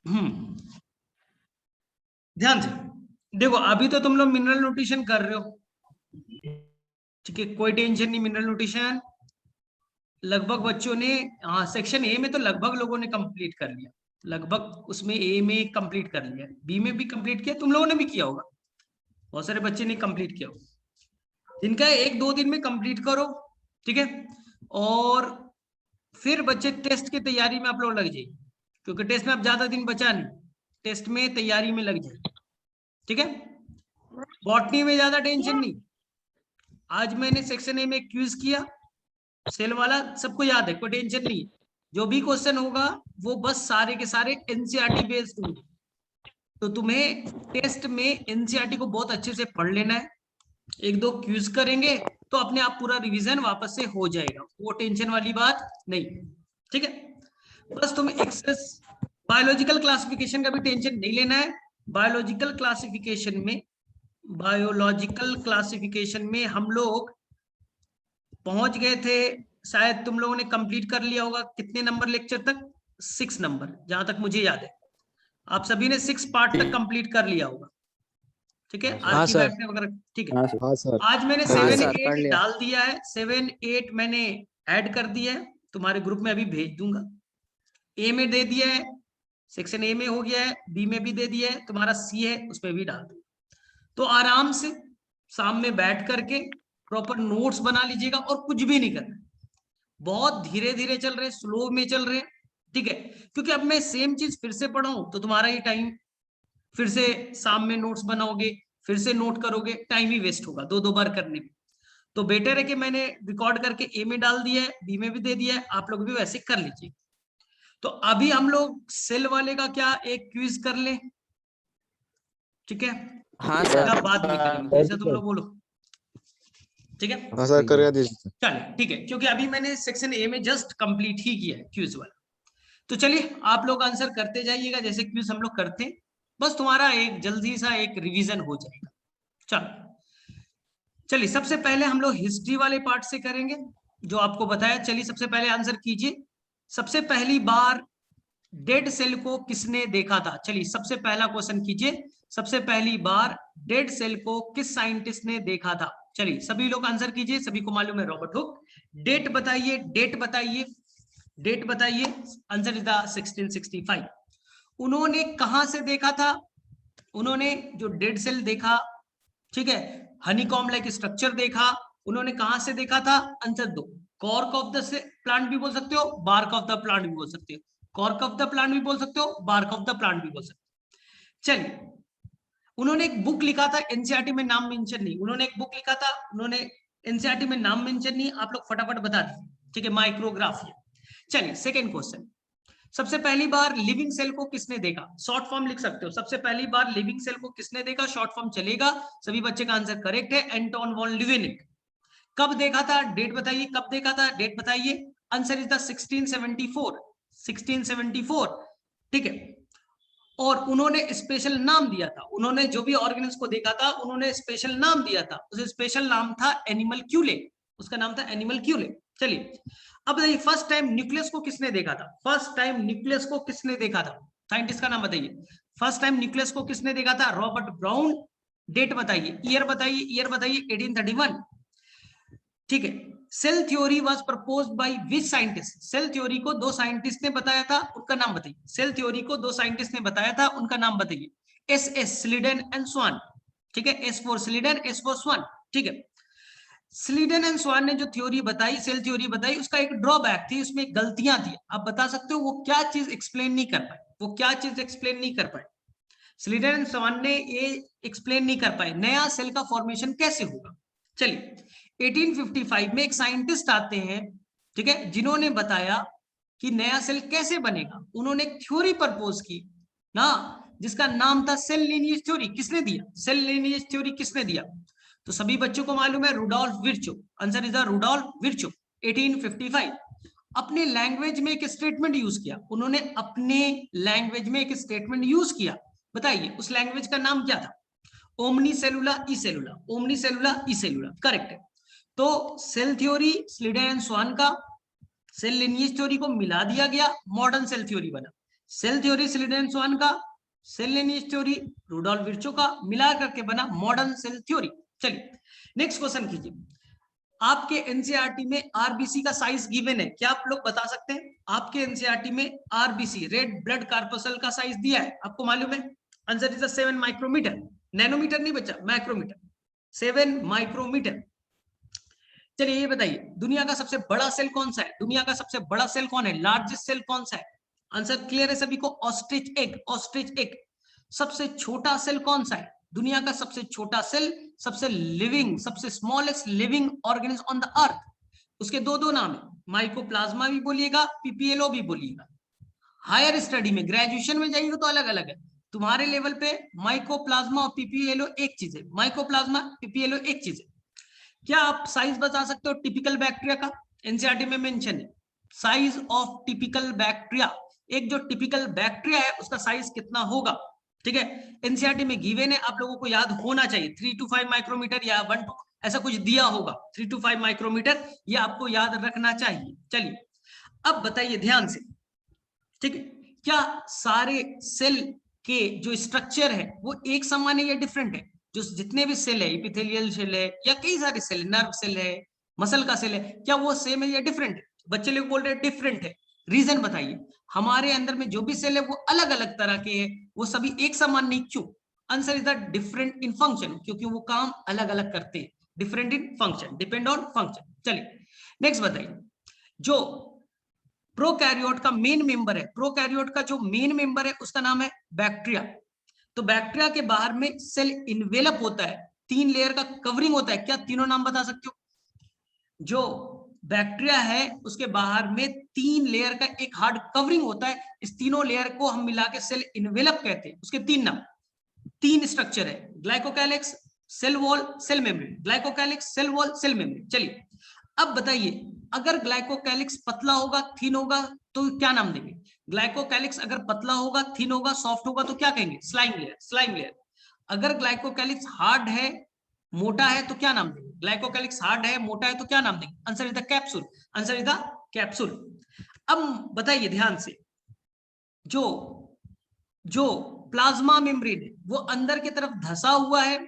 हम्म, ध्यान से देखो, अभी तो तुम लोग मिनरल न्यूट्रिशन कर रहे हो, ठीक है, कोई टेंशन नहीं। मिनरल न्यूट्रिशन लगभग बच्चों ने, हाँ, सेक्शन ए में तो लगभग लोगों ने कंप्लीट कर लिया, लगभग उसमें ए में कंप्लीट कर लिया, बी में भी कंप्लीट किया, तुम लोगों ने भी किया होगा, बहुत सारे बच्चे ने कंप्लीट किया होगा। जिनका एक दो दिन में कंप्लीट करो, ठीक है। और फिर बच्चे टेस्ट की तैयारी में आप लोग लग जाइए, क्योंकि टेस्ट में अब ज्यादा दिन बचा नहीं, टेस्ट में तैयारी में लग जाए, ठीक है। बॉटनी में ज्यादा टेंशन नहीं। आज मैंने सेक्शन ए में क्यूज किया, सेल वाला सबको याद है, कोई टेंशन नहीं। जो भी क्वेश्चन होगा वो बस सारे के सारे एनसीईआरटी बेस्ड होंगे, तो तुम्हें टेस्ट में एनसीईआरटी को बहुत अच्छे से पढ़ लेना है। एक दो क्यूज करेंगे तो अपने आप पूरा रिवीजन वापस से हो जाएगा, वो टेंशन वाली बात नहीं, ठीक है। बस तुम एक्सेस बायोलॉजिकल क्लासिफिकेशन का भी टेंशन नहीं लेना है। बायोलॉजिकल क्लासिफिकेशन में बायोलॉजिकल क्लासिफिकेशन में हम लोग पहुंच गए थे, शायद तुम लोगों ने कंप्लीट कर लिया होगा, कितने नंबर लेक्चर तक? 6 नंबर, जहां तक मुझे याद है आप सभी ने 6 पार्ट तक कंप्लीट कर लिया होगा, ठीक है। हाँ आज सर। की सर। बैठ में वगैरह, ठीक है। हाँ सर। हाँ सर। आज मैंने कर हाँ लिया 7 सर। सर, 8 पढ़ लिया। डाल दिया है, 7 8 मैंने ऐड कर दिया है, तुम्हारे ग्रुप में अभी भेज दूंगा। ए में दे दिया है, सेक्शन ए में हो गया है, बी में भी दे दिया है, तुम्हारा सी है उसमें भी डाल दूंगा। तो आराम से शाम में बैठ करके प्रॉपर नोट्स बना लीजिएगा, और कुछ भी नहीं करना, बहुत धीरे धीरे चल रहे, स्लो में चल रहे, ठीक है। क्योंकि अब मैं सेम चीज फिर से पढ़ाऊं तो तुम्हारा ही टाइम, फिर से शाम में नोट्स बनाओगे, फिर से नोट करोगे, टाइम ही वेस्ट होगा दो दो बार करने में। तो बेटर है कि मैंने रिकॉर्ड करके ए में डाल दिया है, बी में भी दे दिया है, आप लोग भी वैसे कर लीजिए। तो अभी हम लोग सेल वाले का क्या एक क्विज कर ले, ठीक है, हाँ या सर। बाद में करेंगे, कर जैसा दो तुम सर। लोग बोलो, ठीक है। हाँ सर, ठीक है। कर दीजिए सर। चलिए ठीक है, क्योंकि अभी मैंने सेक्शन ए में जस्ट कंप्लीट ही किया है क्विज वाला। तो चलिए आप लोग आंसर करते जाइएगा जैसे क्विज हम लोग करते हैं, बस तुम्हारा एक जल्दी सा एक रिवीजन हो जाएगा। चलो चलिए, सबसे पहले हम लोग हिस्ट्री वाले पार्ट से करेंगे, जो आपको बताया। चलिए सबसे पहले आंसर कीजिए, सबसे पहली बार डेड सेल को किसने देखा था? चलिए सबसे पहला क्वेश्चन कीजिए, सबसे पहली बार डेड सेल को किस साइंटिस्ट ने देखा था? चलिए सभी लोग आंसर कीजिए, सभी को मालूम है रॉबर्ट हुक। डेट बताइए, डेट बताइए, डेट बताइए। Answer is the 1665। उन्होंने कहां से देखा था? उन्होंने जो डेड सेल देखा, ठीक है, हनीकॉम लाइक स्ट्रक्चर देखा, उन्होंने कहां से देखा था? आंसर दो, कॉर्क ऑफ द प्लांट भी बोल सकते हो, बार्क ऑफ द प्लांट भी बोल सकते हो, कॉर्क ऑफ द प्लांट भी बोल सकते हो, बार्क ऑफ द प्लांट भी बोल सकते हो। चलिए, उन्होंने एक बुक लिखा था, एनसीईआरटी में नाम मेंशन नहीं, उन्होंने एक बुक लिखा था, उन्होंने एनसीईआरटी में नाम मेंशन नहीं, आप लोग फटाफट बता दीजिए, ठीक है, माइक्रोग्राफी। चलिए सेकेंड क्वेश्चन, सबसे पहली बार लिविंग सेल को किसने देखा? शॉर्ट फॉर्म लिख सकते हो, सबसे पहली बार लिविंग सेल को किसने देखा, शॉर्ट फॉर्म चलेगा। सभी बच्चे का आंसर करेक्ट है, एंटोन वॉन ल्यूवेनिक। कब देखा था? डेट बताइए, कब देखा था, डेट बताइए। आंसर इज द 1674, 1674, ठीक है। और उन्होंने स्पेशल नाम दिया था, उन्होंने जो भी ऑर्गेनिज को देखा था उन्होंने स्पेशल नाम दिया था, उस स्पेशल नाम था एनिमल क्यूले, उसका नाम था एनिमल क्यूले। चलिए अब बताइए, फर्स्ट टाइम न्यूक्लियस को किसने देखा था? फर्स्ट टाइम न्यूक्लियस को किसने देखा था? साइंटिस्ट का नाम बताइए। फर्स्ट टाइम न्यूक्लियस को किसने देखा था? Robert Brown. डेट बताइए, ईयर बताइए, ईयर बताइए। 1831, ठीक है। Cell theory was proposed by which scientist? Cell theory को दो साइंटिस्ट ने बताया था, उनका नाम बताइए। सेल थ्योरी को दो साइंटिस्ट ने बताया था, उनका नाम बताइए। एस स्लीडन एंड स्वान, ठीक है, एस फॉर स्लीडन, एस फॉर स्वान, ठीक है। स्लीडन एंड स्वान ने जो थ्योरी बताई, सेल थ्योरी बताई, उसका एक ड्रॉबैक थी, उसमें गलतियां थी। आप बता सकते हो वो क्या चीज एक्सप्लेन नहीं कर पाए? वो क्या चीज एक्सप्लेन नहीं कर पाए? स्लीडन एंड स्वान ने ये एक्सप्लेन नहीं कर पाए, नया सेल का फॉर्मेशन कैसे होगा। चलिए 1855 में एक साइंटिस्ट आते हैं, ठीक है, जिन्होंने बताया कि नया सेल कैसे बनेगा। उन्होंने एक थ्योरी प्रपोज की ना, जिसका नाम था सेल लिनिएज थ्योरी। किसने दिया? सेल लिनिएज थ्योरी किसने दिया? तो सभी बच्चों को मालूम है, Rudolf Virchow. Answer is the Rudolf Virchow, 1855। अपने लैंग्वेज में एक स्टेटमेंट यूज किया, उन्होंने अपने लैंग्वेज में एक स्टेटमेंट यूज किया। बताइए उस लैंग्वेज का नाम क्या था? ओमनी सेलुला ई सेलुला, ओमनी सेलुला ई सेलुला, करेक्ट है। तो सेल थ्योरी स्लीडन एंड स्वान का, सेल लिनिएज थ्योरी को मिला दिया गया, मॉडर्न सेल थ्योरी बना। सेल थ्योरी स्लीडन स्वान का, cell lineage theory Rudolf Virchow का, मिला करके बना मॉडर्न सेल थ्योरी। चलिए नेक्स्ट क्वेश्चन कीजिए। आपके एनसीईआरटी में आरबीसी का साइज गिवन है, क्या आप लोग बता सकते हैं? आपके एनसीईआरटी में आरबीसी रेड ब्लड कार्पसल का साइज दिया है, आपको मालूम है? आंसर इज 7 माइक्रोमीटर, नैनोमीटर नहीं बच्चा, माइक्रोमीटर, 7 माइक्रोमीटर। चलिए ये बताइए दुनिया का सबसे बड़ा सेल कौन सा है? दुनिया का सबसे बड़ा सेल कौन है? लार्जेस्ट सेल कौन सा है? आंसर क्लियर है सभी को? Ostrich egg, ostrich egg. सबसे छोटा सेल कौन सा है? दुनिया का सबसे छोटा सेल, सबसे लिविंग, सबसे smallest living organism on the earth, उसके दो नाम है, माइकोप्लाज्मा भी बोलिएगा, पीपीएलओ भी बोलिएगा। हायर स्टडी में ग्रेजुएशन में जाइएगा तो अलग अलग है, तुम्हारे लेवल पे माइकोप्लाज्मा और पीपीएलओ एक चीज है, माइकोप्लाज्मा पीपीएलओ एक चीज है। क्या आप साइज बता सकते हो टिपिकल बैक्टीरिया का? एनसीईआरटी में मेंशन है साइज ऑफ टिपिकल बैक्टीरिया, एक जो टिपिकल बैक्टीरिया है उसका साइज कितना होगा? ठीक है, एनसीईआरटी में गिवन है, आप लोगों को याद होना चाहिए 3 to 5 माइक्रोमीटर या 1 to ऐसा कुछ दिया होगा, 3 to 5 माइक्रोमीटर, ये आपको याद रखना चाहिए। चलिए अब बताइए ध्यान से, ठीक है, क्या सारे सेल के जो स्ट्रक्चर है वो एक समान है या डिफरेंट है? जो जितने भी सेल है, एपिथेलियल सेल है या कई सारे सेल, नर्व सेल है, मसल का सेल है, क्या वो सेम है या डिफरेंट है? बच्चे लोग बोल रहे हैं डिफरेंट है, रीजन बताइए। हमारे अंदर में जो भी सेल है वो अलग अलग तरह के हैं, वो सभी एक समान नहीं, क्यों? Answer is the different in function, क्योंकि वो काम अलग अलग करते हैं, different in function, depend on function. चलिए नेक्स्ट बताइए, जो प्रोकैरियोट का मेन मेंबर है, प्रोकैरियोट का जो मेन मेंबर है उसका नाम है बैक्टीरिया। तो बैक्टीरिया के बाहर में सेल इन्वेलप होता है, 3 लेयर का कवरिंग होता है, क्या तीनों नाम बता सकते हो? जो बैक्टीरिया है उसके बाहर में 3 लेयर का एक हार्ड कवरिंग होता है, इस तीनों लेयर को हम मिला के सेल इन्वेलप कहते हैं। उसके 3 नाम, 3 स्ट्रक्चर है, glycocalyx, cell wall, cell membrane, glycocalyx, cell wall, cell membrane. चलिए अब बताइए अगर ग्लाइकोकैलिक्स पतला होगा, थीन होगा तो क्या नाम देंगे? ग्लाइकोकैलिक्स अगर पतला होगा, थीन होगा, सॉफ्ट होगा तो क्या कहेंगे? Slime layer, slime layer. अगर ग्लाइकोकैलिक्स हार्ड है, मोटा है तो क्या नाम देंगे? ग्लाइकोकैलिक्स हार्ड है, मोटा है तो क्या नाम देंगे? Answer is the capsule, answer is the capsule. अब बताइए ध्यान से, जो जो प्लाज्मा मेम्ब्रेन है वो अंदर की तरफ धसा हुआ है,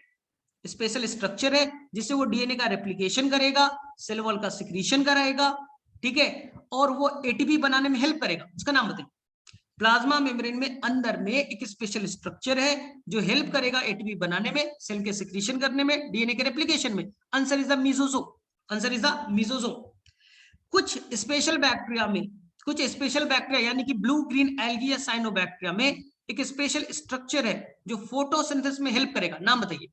स्पेशल स्ट्रक्चर है जिससे वो डीएनए का रेप्लिकेशन करेगा, सेल वॉल का सिक्रीशन कराएगा, ठीक है, और वो एटीपी बनाने में हेल्प करेगा, उसका नाम बताइए। प्लाज्मा मेम्ब्रेन में अंदर में एक स्पेशल स्ट्रक्चर है जो हेल्प करेगा एटीपी बनाने में, सेल के सिक्रीशन करने में, डीएनए के रेप्लिकेशन में। Answer is the mesosome, answer is the mesosome. कुछ स्पेशल बैक्टीरिया में, कुछ स्पेशल बैक्टीरिया यानी कि ब्लू ग्रीन एल्गी या साइनोबैक्टीरिया में एक स्पेशल स्ट्रक्चर है जो फोटोसिंथेसिस में हेल्प करेगा, नाम बताइए।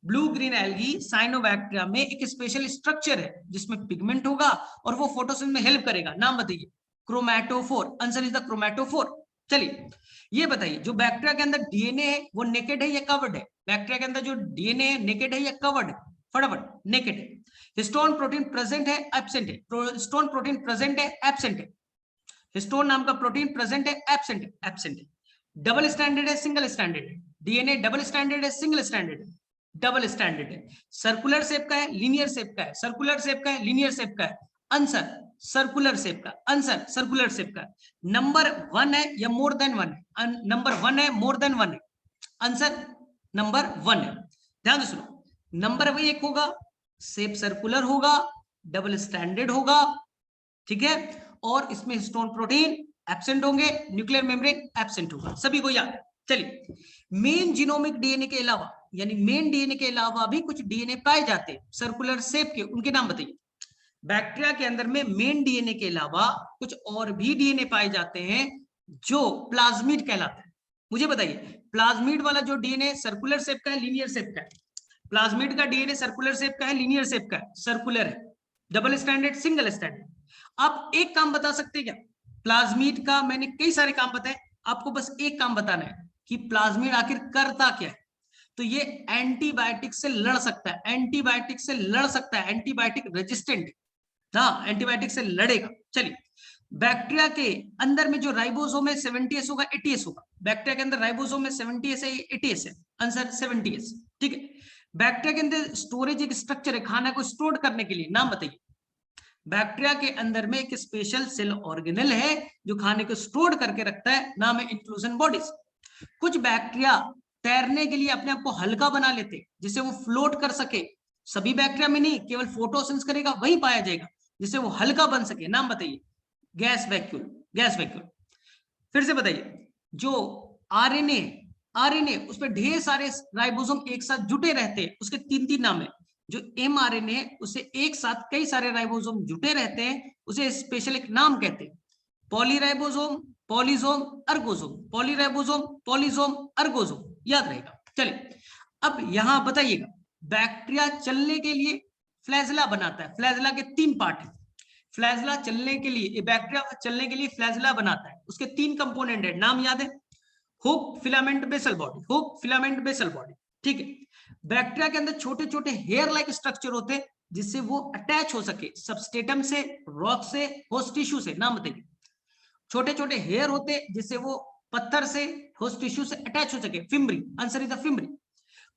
ब्लू ग्रीन एल्गी साइनोबैक्टीरिया में एक स्पेशल स्ट्रक्चर है जिसमें पिगमेंट होगा और वो फोटोसिंथेसिस में हेल्प करेगा, नाम बताइए। Chromatophore, answer is the chromatophore. चलिए ये बताइए जो बैक्टीरिया के अंदर डीएनए है वो नेकेड है या कवर्ड है? बैक्टीरिया के अंदर जो डीएनए है नेकेड है या कवर्ड है? फटाफट, नेकेड है। हिस्टोन प्रोटीन प्रेजेंट है, एब्सेंट है? हिस्टोन प्रोटीन प्रेजेंट है, एब्सेंट है? हिस्टोन नाम का प्रोटीन प्रेजेंट है, एब्सेंट है? एब्सेंट है। डबल स्टैंडर्ड है, सिंगल स्टैंडर्ड है? डीएनए डबल स्टैंडर्ड है, सिंगल स्टैंडर्ड है? डबल स्टैंडर्ड है। सर्कुलर शेप का है, लीनियर शेप का है? सर्कुलर शेप का है, लीनियर शेप का है? आंसर सर्कुलर शेप का, आंसर सर्कुलर शेप का। नंबर 1 है या मोर देन 1 है? नंबर 1 है, मोर देन 1 है? आंसर नंबर 1 है। ध्यान से सुनो, नंबर 1 होगा, शेप सर्कुलर होगा, डबल स्टैंडर्ड होगा, ठीक है, और इसमें हिस्टोन प्रोटीन एब्सेंट होंगे, न्यूक्लियर मेम्ब्रेन एब्सेंट होगा, सभी को याद है। चलिए मेन जीनोमिक डीएनए के अलावा, यानी मेन डीएनए के अलावा भी कुछ डीएनए पाए जाते हैं सर्कुलर शेप के, उनके नाम बताइए। बैक्टीरिया के अंदर में मेन डीएनए के अलावा कुछ और भी डीएनए पाए जाते हैं जो प्लाज्मिड कहलाते हैं। मुझे बताइए प्लाज्मिड वाला जो डीएनए सर्कुलर शेप का है, लीनियर शेप का है? प्लाज्मिड का डीएनए सर्कुलर शेप का है, लीनियर शेप का है? सर्कुलर है। Double standard, single standard? आप एक काम बता सकते हैं क्या? प्लाज्मिड का मैंने कई सारे काम बताए, आपको बस एक काम बताना है कि प्लाज्मिड आखिर करता क्या है। तो ये एंटीबायोटिक से लड़ सकता है, एंटीबायोटिक से लड़ सकता है, एंटीबायोटिक रेजिस्टेंट, हाँ एंटीबायोटिक से लड़ेगा। चलिए बैक्टीरिया के अंदर में जो राइबोसोम है 70S होगा, 80S होगा? बैक्टीरिया के अंदर राइबोसोम में 70S है, 80S है? आंसर 70S, ठीक है। बैक्टीरिया के अंदर स्टोरेज एक स्ट्रक्चर है खाना को स्टोर करने के लिए, नाम बताइए। बैक्टीरिया के अंदर में एक स्पेशल सेल ऑर्गेनल है जो खाने को स्टोर करके रखता है, नाम है इंक्लूजन बॉडीज। कुछ बैक्टीरिया तैरने के लिए अपने आप को हल्का बना लेते जिससे वो फ्लोट कर सके। सभी बैक्टीरिया में नहीं, केवल फोटोसिंथेसिस करेगा वही पाया जाएगा जिससे वो हल्का बन सके। नाम बताइए। Gas vacuole, gas vacuole. फिर से बताइए, जो आरएनए, आरएनए उस पर ढेर सारे राइबोसोम एक साथ जुटे रहते हैं, उसके तीन तीन नाम है। जो एमआरएनए उसे एक साथ कई सारे राइबोसोम जुटे रहते हैं, उसे स्पेशल एक नाम कहते हैं। पॉलीराइबोसोम, पॉलीसोम, अर्गोसोम, पॉलीराइबोसोम, पॉलीसोम, अर्गोसोम, याद रहेगा। चलिए अब यहां बताइएगा, बैक्टीरिया चलने के लिए फ्लैजला बनाता है। फ्लैजला के तीन पार्ट है। फ्लैजला चलने के लिए, बैक्टीरिया चलने के लिए फ्लैजला बनाता है, उसके तीन कंपोनेंट है, नाम याद है। Hook, filament, basal body. Hook, filament, basal body, ठीक है। बैक्टीरिया के अंदर छोटे छोटे हेयर लाइक स्ट्रक्चर होते हैं जिससे वो अटैच हो सके सबस्टेटम से, रॉक से, होस्ट टिश्यू से। नाम बताइए। छोटे छोटे हेयर होते जिससे वो पत्थर से, होस्ट टिश्यू से अटैच हो सके। Fimbriae, answer is the fimbriae.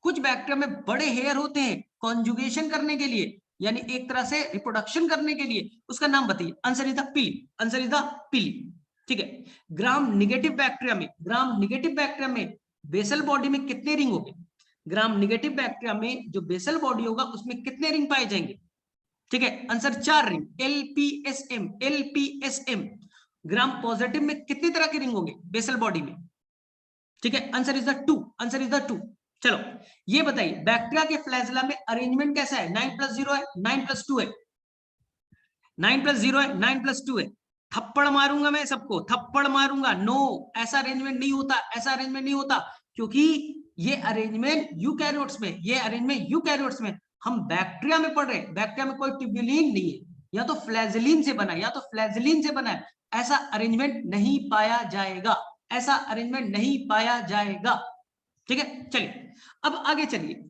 कुछ बैक्टीरिया में बड़े हेयर होते हैं कॉन्जुगेशन करने के लिए, यानी एक तरह से रिप्रोडक्शन करने के लिए, उसका नाम बताइए। आंसर इज द पिली, आंसर इज द पिली, ठीक है। ग्राम निगेटिव बैक्टीरिया में, ग्राम निगेटिव बैक्टीरिया में बेसल बॉडी में कितने रिंग होंगे? ग्राम निगेटिव बैक्टीरिया में जो बेसल बॉडी होगा उसमें कितने रिंग पाए जाएंगे? ठीक है, आंसर 4 रिंग, एलपीएसएम, एलपीएसएम। ग्राम पॉजिटिव में कितने तरह के रिंग होंगे बेसल बॉडी में? ठीक है, answer is the 2, answer is the 2। चलो ये बताइए, बैक्टीरिया के फ्लैजला में अरेंजमेंट कैसा है? 9+0 है, 9+2 है, 9+0 है, 9+2 है। थप्पड़ मारूंगा मैं सबको, थप्पड़ मारूंगा। नो, ऐसा अरेंजमेंट नहीं होता, ऐसा अरेंजमेंट नहीं होता, क्योंकि ये अरेंजमेंट यूकैरियोट्स में, ये अरेंजमेंट यूकैरियोट्स में। हम बैक्टीरिया में पढ़ रहे हैं, बैक्टीरिया में कोई ट्यूब्यूलिन नहीं है, या तो फ्लैजलिन से बना है, या तो फ्लैजलिन से बना है। ऐसा अरेंजमेंट नहीं पाया जाएगा, ऐसा अरेंजमेंट नहीं पाया जाएगा, ठीक है। चलिए अब आगे चलिए।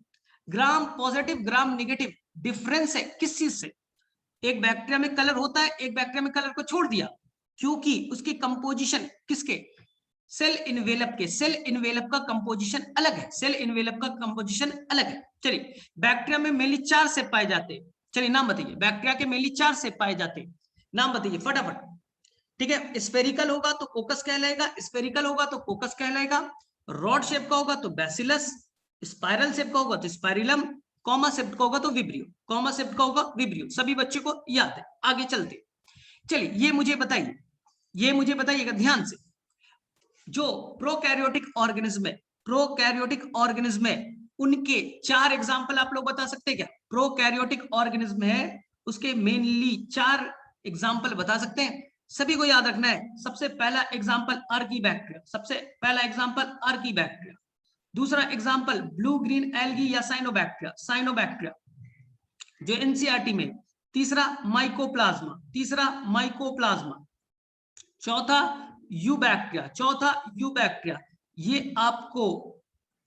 ग्राम पॉजिटिव, ग्राम निगेटिव डिफरेंस है किस चीज से? एक बैक्टीरिया में कलर होता है, एक बैक्टीरिया में कलर को छोड़ दिया, क्योंकि उसकी कंपोजिशन किसके? सेल इनवेलप के। सेल इनवेलप का कंपोजिशन अलग है, सेल इनवेलप का कंपोजिशन अलग है। चलिए, बैक्टीरिया में मेनली 4 सेप पाए जाते हैं। चलिए नाम बताइए, बैक्टीरिया के मेनली 4 सेप पाए जाते हैं, नाम बताइए फटाफट। ठीक है, स्फेरिकल होगा तो कोकस कहलाएगा, स्फेरिकल होगा तो कोकस कहलाएगा। रॉड शेप का होगा तो बैसिलस, स्पाइरल शेप का होगा तो स्पाइरिलम, कॉमा शेप का होगा तो विब्रियो, कॉमा शेप का होगा विब्रियो। सभी बच्चों को याद है। आगे चलते, चलिए ये मुझे बताइए, ये मुझे बताइएगा ध्यान से। जो प्रोकैरियोटिक ऑर्गेनिज्म है, प्रोकैरियोटिक ऑर्गेनिज्म है, उनके 4 एग्जांपल आप लोग बता सकते हैं क्या? प्रोकैरियोटिक ऑर्गेनिज्म है, उसके मेनली 4 एग्जांपल बता सकते हैं? सभी को याद रखना है। सबसे पहला एग्जांपल आर्कीबैक्टीरिया, सबसे पहला एग्जांपल आर्कीबैक्टीरिया। दूसरा एग्जांपल ब्लू ग्रीन एल्गी या साइनोबैक्टीरिया, साइनोबैक्टीरिया जो एनसीईआरटी में। तीसरा माइकोप्लाज्मा, तीसरा माइकोप्लाज्मा। चौथा यूबैक्टीरिया, चौथा यूबैक्टीरिया। ये आपको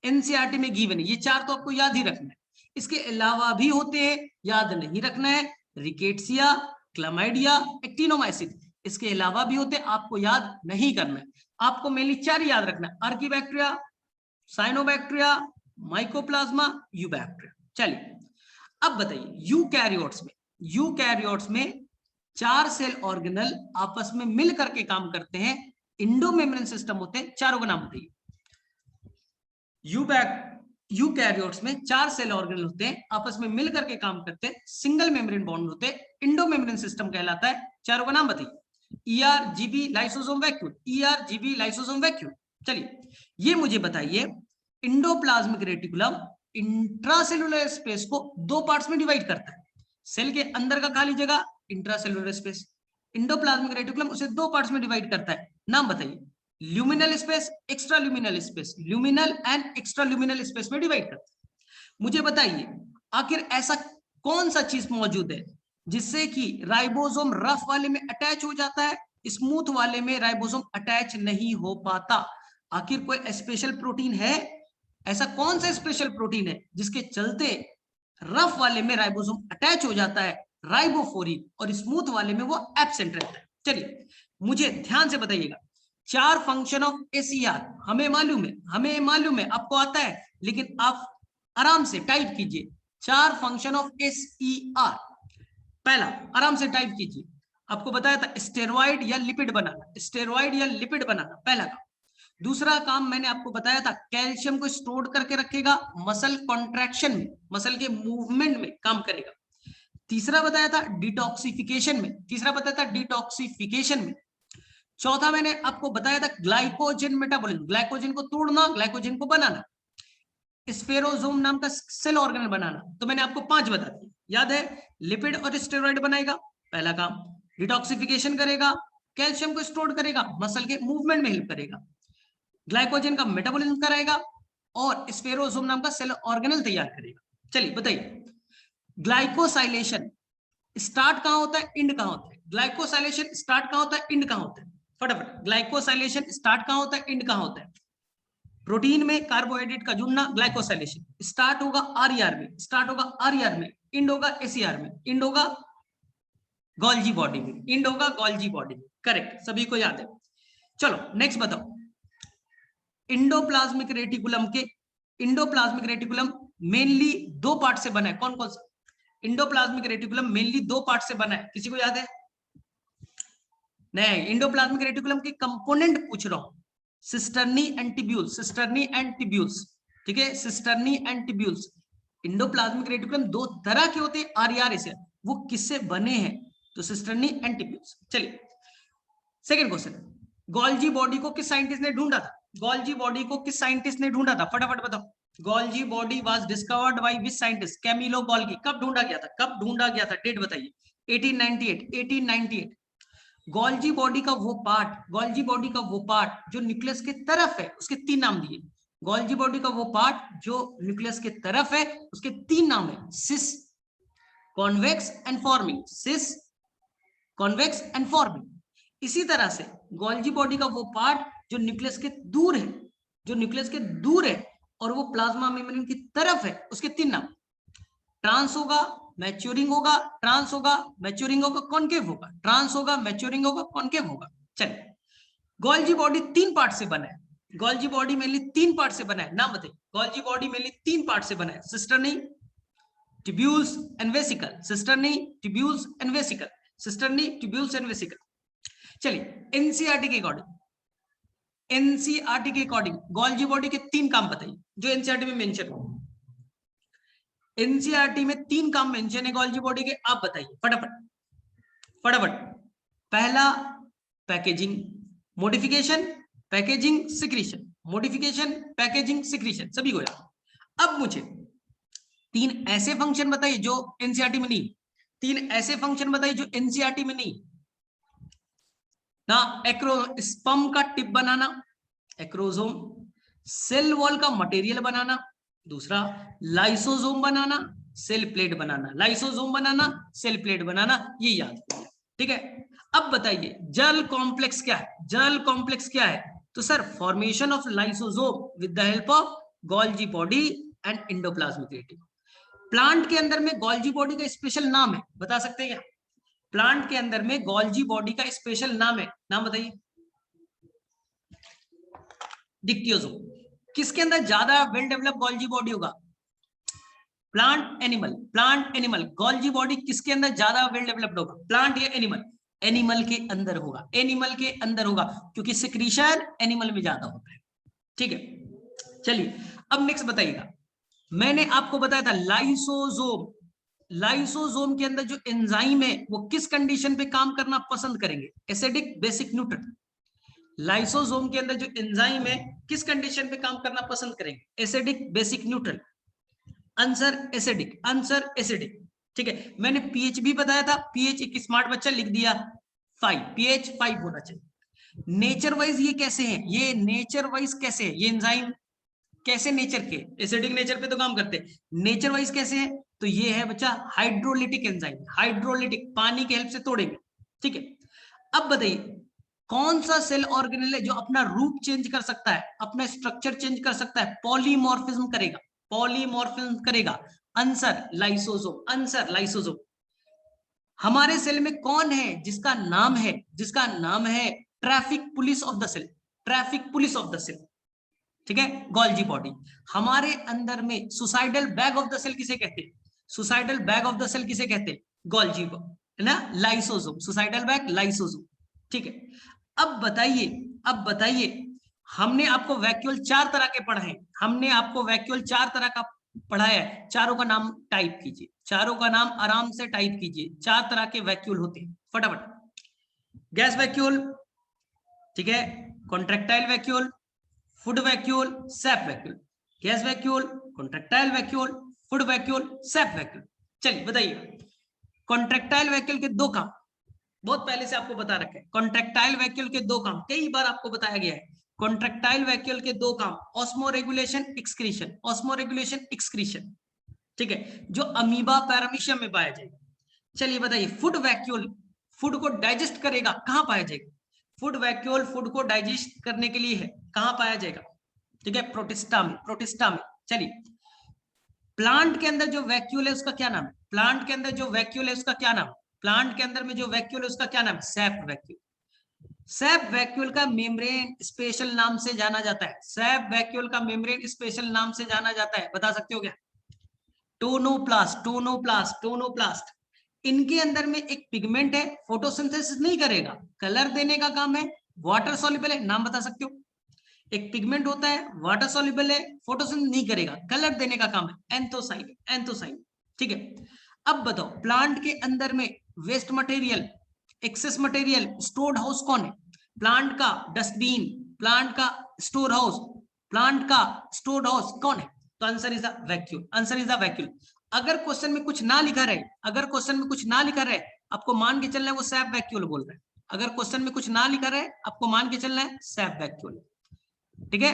एनसीईआरटी में गिवन है, ये 4 तो आपको याद ही रखना है। इसके अलावा भी होते हैं, याद नहीं रखना है। रिकेट्सिया, क्लमाइडिया, एक्टिनोमाइसिस, इसके अलावा भी होते हैं, आपको याद नहीं करना है। आपको मेनली 4 याद रखना है, आर्कीबैक्टीरिया, साइनोबैक्टीरिया, माइकोप्लाज्मा, यूबैक्टीरिया। चलिए अब बताइए, यूकैरियोट्स में, यूकैरियोट्स में 4 सेल ऑर्गेनल आपस में मिल करके काम करते हैं, इंडो मेम्ब्रेन सिस्टम होते हैं। चारों का नाम बताइए। यूकैरियोट्स में 4 सेल ऑर्गेनल होते हैं, आपस में मिल करके काम करते हैं, सिंगल मेम्ब्रेन बॉन्ड होते हैं, इंडो मेम्ब्रेन सिस्टम कहलाता है। चारों का नाम बताइए। ER-GB lysosome vacuole, ER-GB lysosome vacuole. चलिए ये मुझे बताइए, इंडोप्लाज्मिक रेटिकुलम इंट्रासेलुलर स्पेस को 2 पार्ट्स में डिवाइड करता है। सेल के अंदर का खाली जगह इंट्रासेलुलर स्पेस, इंडोप्लाज्मिक रेटिकुलम उसे 2 पार्ट्स में डिवाइड करता है। नाम बताइए। Luminal space, extra luminal space, luminal and extra luminal space में डिवाइड करता है। मुझे बताइए, आखिर ऐसा कौन सा चीज मौजूद है जिससे कि राइबोसोम रफ वाले में अटैच हो जाता है, स्मूथ वाले में राइबोसोम अटैच नहीं हो पाता? आखिर कोई स्पेशल प्रोटीन है? ऐसा कौन सा स्पेशल प्रोटीन है जिसके चलते रफ वाले में राइबोसोम अटैच हो जाता है, राइबोफोरिन, और स्मूथ वाले में वो एब्सेंट रहता है? चलिए मुझे ध्यान से बताइएगा। 4 फंक्शन ऑफ एसीआर हमें मालूम है, हमें मालूम है, आपको आता है, लेकिन आप आराम से टाइप कीजिए। 4 फंक्शन ऑफ एसईआर। पहला आराम से टाइप कीजिए, आपको बताया था स्टेरॉइड या लिपिड बनाना, स्टेरॉइड या लिपिड बनाना पहला काम। दूसरा काम मैंने आपको बताया था कैल्शियम को स्टोर करके रखेगा, मसल कॉन्ट्रैक्शन में, मसल के मूवमेंट में काम करेगा। तीसरा बताया था डिटॉक्सिफिकेशन में, तीसरा बताया था डिटॉक्सिफिकेशन में। चौथा मैंने आपको बताया था ग्लाइकोजन मेटाबॉलिज्म, ग्लाइकोजन को तोड़ना, ग्लाइकोजन को बनाना, स्फेरोसोम नाम का सेल ऑर्गेनल बनाना। तो मैंने आपको 5 बता दिए, याद है? लिपिड और स्टेरॉइड बनाएगा पहला काम, डिटॉक्सिफिकेशन करेगा, कैल्शियम को स्टोर करेगा, मसल के मूवमेंट में हेल्प करेगा, ग्लाइकोजन का मेटाबॉलिज्म कराएगा और स्फेरोसोम नाम का सेल ऑर्गेनल तैयार करेगा। चलिए बताइए, ग्लाइकोसाइलेशन स्टार्ट कहां होता है, एंड कहां होता है? ग्लाइकोसाइलेशन स्टार्ट कहां होता है, एंड कहां होता है? फटाफट, ग्लाइकोसाइलेशन स्टार्ट कहां होता है, एंड कहां होता है? प्रोटीन में कार्बोहाइड्रेट का जुड़ना ग्लाइकोसाइलेशन स्टार्ट होगा आरईआर में, स्टार्ट होगा आरईआर में, एंड होगा एसीआर में, एंड होगा गोल्जी बॉडी में, एंड होगा गोल्जी बॉडी में। करेक्ट, सभी को याद है। चलो नेक्स्ट बताओ, इंडोप्लाज्मिक रेटिकुलम के, इंडोप्लाज्मिक रेटिकुलम मेनली 2 पार्ट से बना है, कौन कौन सा? इंडोप्लाज्मिक रेटिकुलम मेनली 2 पार्ट से बना है, किसी को याद है? नहीं, इंडोप्लाज्मिक रेटिकुलम के कंपोनेंट पूछ रहा हूं, cisternae and tubules, cisternae and tubules, ठीक है, cisternae and tubules. Endoplasmic reticulum 2 तरह के होते हैं, आरईआर से, वो किससे बने हैं? तो सिस्टर्नी एंड ट्यूब्यूल्स। चलिए सेकंड क्वेश्चन, गोल्जी बॉडी को किस साइंटिस्ट ने ढूंढा था? गोल्जी बॉडी को किस साइंटिस्ट ने ढूंढा था, फटाफट बताओ। Golgi body was discovered by which scientist? Camillo Golgi. कब ढूंढा गया था, कब ढूंढा गया था, डेट बताइए। 1898, 1898। गोल्जी बॉडी का वो पार्ट, गोल्जी बॉडी का वो पार्ट जो न्यूक्लियस के तरफ है, उसके 3 नाम दिए। गोल्जी बॉडी का वो पार्ट जो न्यूक्लियस के तरफ है, उसके 3 नाम है, cis, convex and forming, cis, convex and forming. इसी तरह से गोल्जी बॉडी का वो पार्ट जो न्यूक्लियस के दूर है, जो न्यूक्लियस के दूर है और वो प्लाज्मा मेम्ब्रेन की तरफ है, उसके 3 नाम, ट्रांस होगा, मैच्योरिंग होगा, ट्रांस होगा, मैच्योरिंग होगा, कॉन्केव होगा, ट्रांस होगा, मैच्योरिंग होगा, कॉन्केव होगा। चलिए, गोल्जी बॉडी 3 पार्ट से बना है, गोल्जी बॉडी मेनली 3 पार्ट से बना है, नाम बताइए। गोल्जी बॉडी मेनली 3 पार्ट से बना है, cisternae, tubules and vesicle, cisternae, tubules and vesicle, cisternae, tubules and vesicle. चलिए एनसीईआरटी के अकॉर्डिंग, एनसीईआरटी के अकॉर्डिंग गोल्जी बॉडी के 3 काम बताइए जो एनसीईआरटी में मेंशन हो। एनसीईआरटी में 3 काम मेंशन है गोल्जी बॉडी के, आप बताइए फटाफट फटाफट। पहला packaging, modification, packaging, secretion, modification, packaging, secretion, सभी को याद। अब मुझे 3 ऐसे फंक्शन बताइए जो एनसीईआरटी में नहीं, 3 ऐसे फंक्शन बताइए जो एनसीईआरटी में नहीं ना। स्पर्म का टिप बनाना, एक्रोसोम, सेल वॉल का मटेरियल बनाना, दूसरा लाइसोसोम बनाना, सेल प्लेट बनाना, लाइसोसोम बनाना, सेल प्लेट बनाना, ये याद, ठीक है। अब बताइए जर्नल कॉम्प्लेक्स क्या है, जर्नल कॉम्प्लेक्स क्या है? तो sir formation of lysosome with the help of Golgi body and endoplasmic reticulum. Plant के अंदर में गोल्जी बॉडी का स्पेशल नाम है, बता सकते हैं क्या? प्लांट के अंदर में गोल्जी बॉडी का स्पेशल नाम है, नाम बताइए। डिक्टियोसोम। किसके अंदर ज्यादा वेल डेवलप गोल्जी बॉडी होगा? Plant animal, plant animal, Golgi body किसके अंदर ज्यादा वेल डेवलप्ड होगा? प्लांट या एनिमल? एनिमल के अंदर होगा, एनिमल के अंदर होगा, क्योंकि सिक्रीशन एनिमल में ज्यादा होता है, ठीक है। चलिए अब नेक्स्ट बताइएगा, मैंने आपको बताया था लाइसोसोम, लाइसोसोम के अंदर जो एंजाइम है वो किस कंडीशन पे काम करना पसंद करेंगे? Acidic, basic, neutral. लाइसोसोम के अंदर जो एंजाइम है किस कंडीशन पे काम करना पसंद करेंगे? Acidic, basic, neutral. Answer acidic, answer acidic, ठीक है। मैंने पीएच भी बताया था, पीएच एक स्मार्ट बच्चा लिख दिया 5, पीएच 5 होना चाहिए। नेचर वाइज ये कैसे है, ये नेचर वाइज कैसे है, ये एंजाइम कैसे नेचर के, एसिडिक नेचर पे तो काम करते हैं, नेचर वाइज कैसे है? तो ये है बच्चा हाइड्रोलिटिक एंजाइम, हाइड्रोलिटिक, पानी के हेल्प से तोड़ेंगे, ठीक है। अब बताइए कौन सा सेल ऑर्गेनेल है जो अपना रूप चेंज कर सकता है, अपना स्ट्रक्चर चेंज कर सकता है, पॉलीमॉर्फिज्म करेगा, पॉलीमॉर्फिज्म करेगा? Answer lysosome, answer lysosome. हमारे सेल में कौन है जिसका नाम है, जिसका नाम है traffic police of the cell, traffic police of the cell, ठीक है, गोल्जी बॉडी। हमारे अंदर में suicidal bag of the cell किसे कहते हैं? Suicidal bag of the cell किसे कहते हैं? गोल्जी है ना, लाइसोसोम, सुसाइडल बैग लाइसोसोम। ठीक है, अब बताइए हमने आपको वैक्यूल 4 तरह के पढ़ाए, हमने आपको वैक्यूल 4 तरह का पढ़ाया है, चारों का नाम टाइप कीजिए, चारों का नाम आराम से टाइप कीजिए। 4 तरह के वैक्यूल होते हैं, फटाफट। गैस वैक्यूल, ठीक है, contractile vacuole, food vacuole, SAP vacuole. Gas vacuole, contractile vacuole, food vacuole, SAP vacuole. चलिए बताइए, कॉन्ट्रैक्टाइल वैक्यूल के 2 काम बहुत पहले से आपको बता रखे हैं। कॉन्ट्रैक्टाइल वैक्यूल के 2 काम कई बार आपको बताया गया है। कॉन्ट्रैक्टाइल वैक्यूल के 2 काम, osmo regulation, excretion, osmo regulation, excretion. ठीक है, जो अमीबा पैरामीशियम में पाया जाएगा। चलिए बताइए, फूड वैक्यूल फूड को डाइजेस्ट करेगा, कहां पाया जाएगा? फूड वैक्यूल फूड को डाइजेस्ट करने के लिए है, कहां पाया जाएगा? ठीक है, प्रोटिस्टा में, प्रोटिस्टा में। चलिए, प्लांट के अंदर जो वैक्यूल है उसका क्या नाम है? प्लांट के अंदर जो वैक्यूल है उसका क्या नाम है? प्लांट के अंदर में जो वैक्यूल है उसका क्या नाम है? SAP vacuole. सैप वैक्यूल का मेम्ब्रेन स्पेशल नाम से जाना जाता है, सैप वैक्यूल का मेम्ब्रेन स्पेशल नाम से जाना जाता है, बता सकते हो क्या? Tonoplast, tonoplast, tonoplast. इनके अंदर में एक पिगमेंट है, फोटोसिंथेसिस नहीं करेगा, कलर देने का काम है, वाटर सॉल्युबल है, नाम बता सकते हो? एक पिगमेंट होता है, वाटर सॉल्युबल है, फोटोसिंथेसिस नहीं करेगा, कलर देने का काम है, एंथोसाइन, एंथोसाइन। ठीक है, अब बताओ, प्लांट के अंदर में waste material, excess material, stored house कौन है? प्लांट का डस्टबिन, प्लांट का स्टोर हाउस, प्लांट का स्टोर्ड हाउस कौन है? तो answer is the vacuole, answer is the vacuole. अगर क्वेश्चन में कुछ ना लिखा रहे, अगर क्वेश्चन में कुछ ना लिखा रहे, आपको मान के चलना है वो सैप वैक्यूल बोल रहा है। अगर क्वेश्चन में कुछ ना लिखा रहे, आपको मान के चलना है सैप वैक्यूल। ठीक है,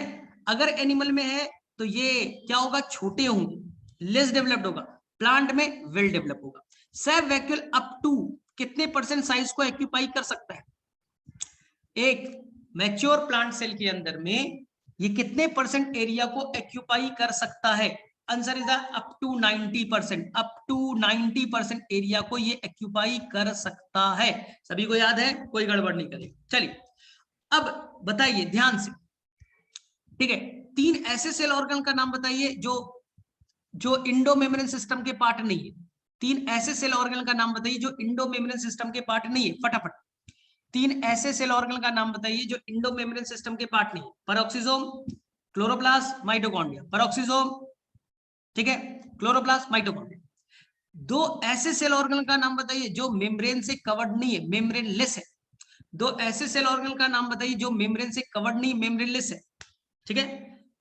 अगर एनिमल में है तो ये क्या होगा? छोटे होंगे, लेस डेवलप्ड होगा, प्लांट में वेल डेवलप होगा। सैप वैक्यूल अप टू कितने % साइज को एक्यूपाई कर सकता है? एक मैच्योर प्लांट सेल के अंदर में ये कितने % एरिया को एक्यूपाई कर सकता है? Answer is up to 90%, up to 90% area को ये एक्यूपाई कर सकता है। सभी को याद है, कोई गड़बड़ नहीं करेगा। चलिए, अब बताइए ध्यान से, ठीक है, 3 ऐसे सेल ऑर्गन का नाम बताइए जो जो इंडो मेम्ब्रेन सिस्टम के पार्ट नहीं है। 3 ऐसे सेल ऑर्गन का नाम बताइए जो इंडो मेम्ब्रेन सिस्टम के पार्ट नहीं है, फटाफट। 3 ऐसे सेल ऑर्गन का नाम बताइए जो इंडो मेम्ब्रेन सिस्टम के पार्ट नहीं है। Peroxisome, chloroplast, mitochondria. पेरोक्सिसोम, ठीक है, क्लोरोप्लास्ट, माइटोकॉन्ड्रिया। 2 ऐसे सेल ऑर्गन का नाम बताइए जो मेम्ब्रेन से कवर्ड नहीं है, मेम्ब्रेन लेस है। 2 ऐसे सेल ऑर्गन का नाम बताइए जो मेम्ब्रेन से कवर्ड नहीं, मेम्ब्रेन लेस है। ठीक है,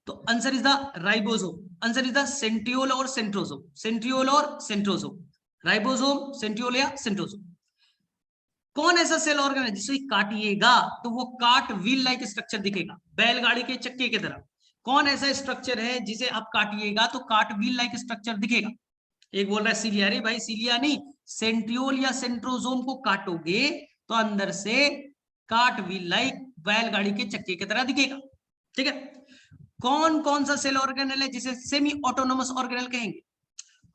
तो answer is the ribosome, answer is the centriole और सेंट्रोसोम, सेंट्रियोल और सेंट्रोसोम, राइबोसोम, सेंट्रियोल या सेंट्रोसोम। कौन ऐसा सेल ऑर्गन है जिसे काटिएगा तो वो काट व्हील लाइक स्ट्रक्चर दिखेगा, बैलगाड़ी के चक्के की तरह? कौन ऐसा स्ट्रक्चर है जिसे आप काटिएगा तो काट व्हील लाइक स्ट्रक्चर दिखेगा? एक बोल रहा है सीलिया, अरे भाई सीलिया नहीं, सेंट्रियोल या सेंट्रोसोम को काटोगे तो अंदर से काट व्हील लाइक बैलगाड़ी के चक्के की तरह दिखेगा। ठीक है, कौन कौन सा सेल ऑर्गेनेल है जिसे सेमी ऑटोनोमस ऑर्गेनेल कहेंगे?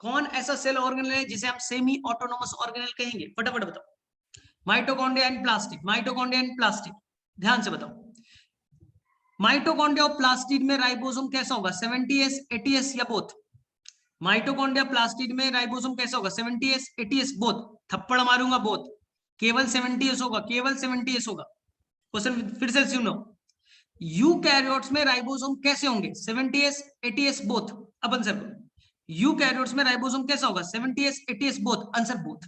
कौन ऐसा सेल ऑर्गेनेल है जिसे आप सेमी ऑटोनोमस ऑर्गेनेल कहेंगे? फटाफट बताओ। Mitochondria and plastid, mitochondria and plastid, ध्यान से बताओ। माइटोकॉन्ड्रिया और प्लास्टिड में राइबोसोम कैसा होगा? 70s, 80s या बोथ? माइटोकॉन्ड्रिया प्लास्टिड में राइबोसोम कैसा होगा? 70s, 80s, both? थप्पड़ मारूंगा, बोथ। केवल 70s होगा, केवल 70s होगा। क्वेश्चन फिर से सुनो, यूकैरियोट्स में राइबोसोम कैसे होंगे? 70s, 80s, both? अब आंसर करो, यूकैरियोट्स में राइबोसोम कैसा होगा? 70s, 80s, both? Answer both.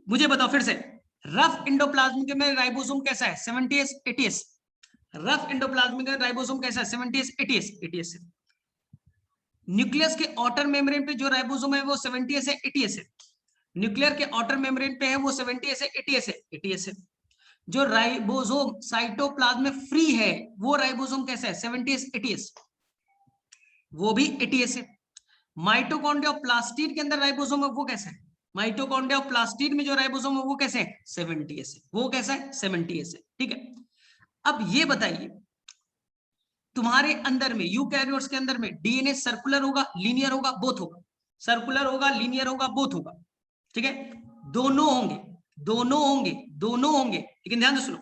मुझे बताओ फिर से, रफ इंडोप्लाज्मिक में राइबोसोम कैसा है? 70s, 80s? रफ इंडोप्लाज्मिक में राइबोसोम कैसा है? 70s, 80s, 80s। न्यूक्लियस के आउटर मेम्ब्रेन पे जो राइबोसोम है वो 70s है, 80s है? न्यूक्लियर के आउटर मेम्ब्रेन पे है वो 70s है, 80s है? 80s है। जो राइबोसोम साइटोप्लाज्म में फ्री है वो राइबोसोम कैसा है? 70s, 80s? वो भी 80s है। माइटोकॉन्ड्रिया प्लास्टिड के अंदर राइबोसोम है वो कैसा है? माइटोकॉन्ड्रिया प्लास्टिड में जो राइबोसोम है वो कैसे है? 70s है। वो कैसा है? 70s है। ठीक है, अब ये बताइए, तुम्हारे अंदर में यूकैरियोट्स के अंदर में डीएनए सर्कुलर होगा, लीनियर होगा, बोथ होगा? सर्कुलर होगा, लीनियर होगा, बोथ होगा? ठीक है, दोनों होंगे, दोनों होंगे, दोनों होंगे, लेकिन ध्यान से सुनो,